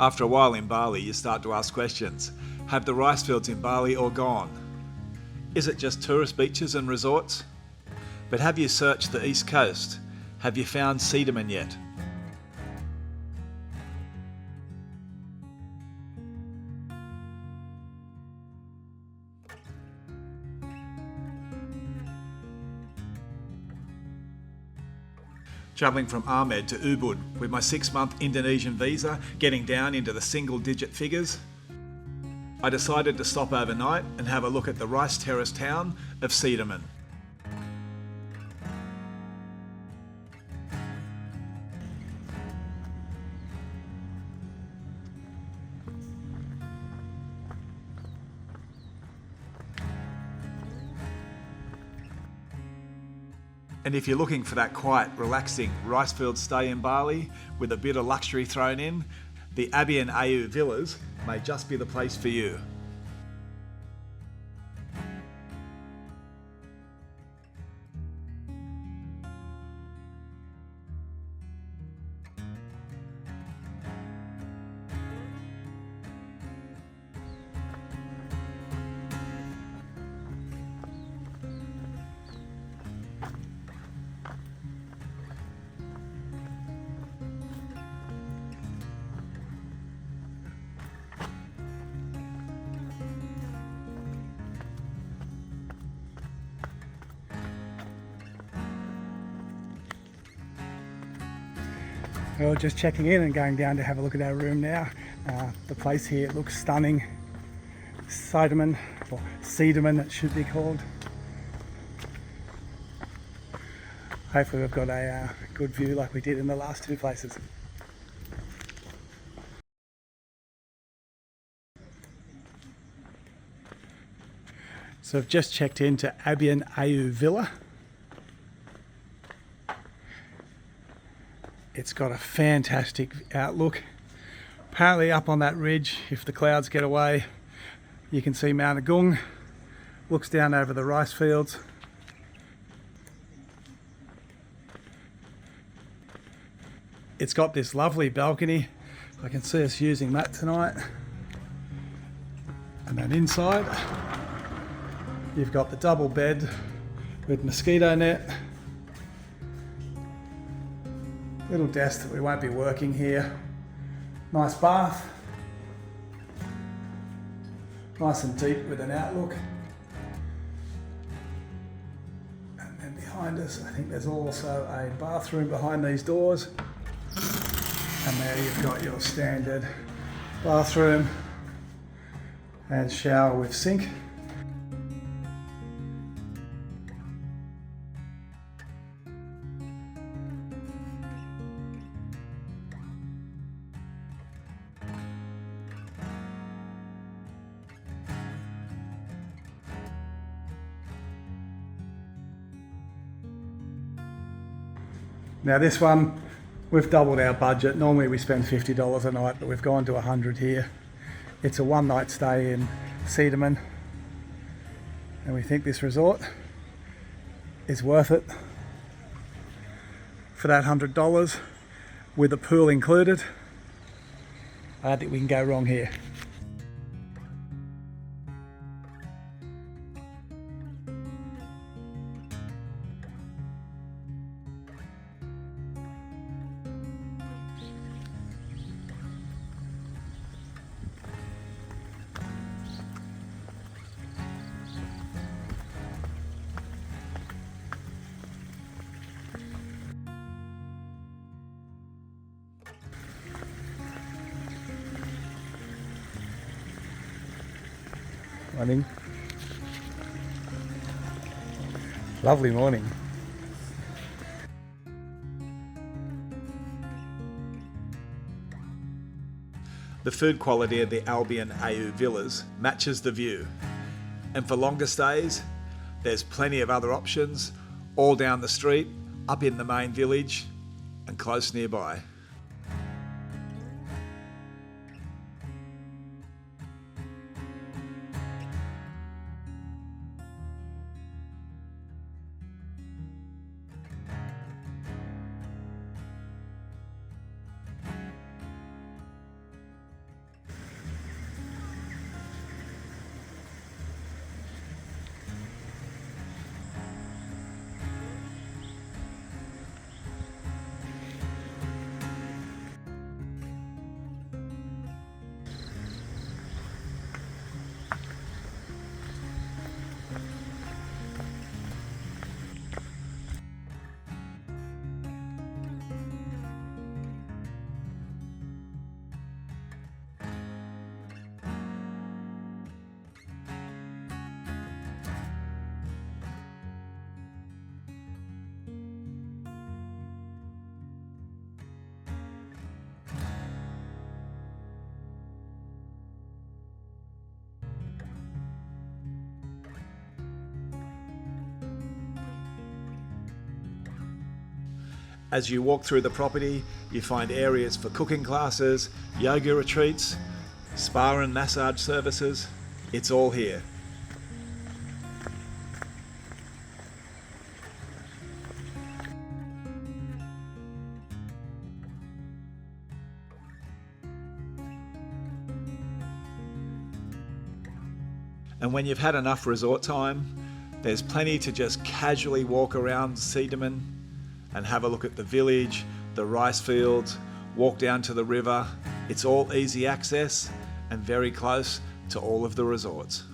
After a while in Bali, you start to ask questions. Have the rice fields in Bali all gone? Is it just tourist beaches and resorts? But have you searched the east coast? Have you found Sidemen yet? Travelling from Amed to Ubud with my 6-month Indonesian visa, getting down into the single-digit figures, I decided to stop overnight and have a look at the rice terrace town of Sidemen. And if you're looking for that quiet, relaxing rice field stay in Bali with a bit of luxury thrown in, the Abian Ayu Villas may just be the place for you. Well, just checking in and going down to have a look at our room now. The place here looks stunning. Sidemen, or Sidemen it should be called. Hopefully we've got a good view like we did in the last two places. So I've just checked into Abian Ayu Villa. It's got a fantastic outlook. Apparently up on that ridge, if the clouds get away, you can see Mount Agung. Looks down over the rice fields. It's got this lovely balcony. I can see us using that tonight. And then inside, you've got the double bed with mosquito net. Little desk that we won't be working here. Nice bath. Nice and deep with an outlook. And then behind us, I think there's also a bathroom behind these doors. And there you've got your standard bathroom and shower with sink. Now this one, we've doubled our budget. Normally we spend $50 a night, but we've gone to 100 here. It's a one-night stay in Sidemen, and we think this resort is worth it for that $100 with a pool included. I don't think we can go wrong here. Morning. Lovely morning. The food quality of the Abian Ayu Villas matches the view. And for longer stays, there's plenty of other options, all down the street, up in the main village, and close nearby. As you walk through the property, you find areas for cooking classes, yoga retreats, spa and massage services. It's all here. And when you've had enough resort time, there's plenty to just casually walk around Sidemen and have a look at the village, the rice fields, walk down to the river. It's all easy access and very close to all of the resorts.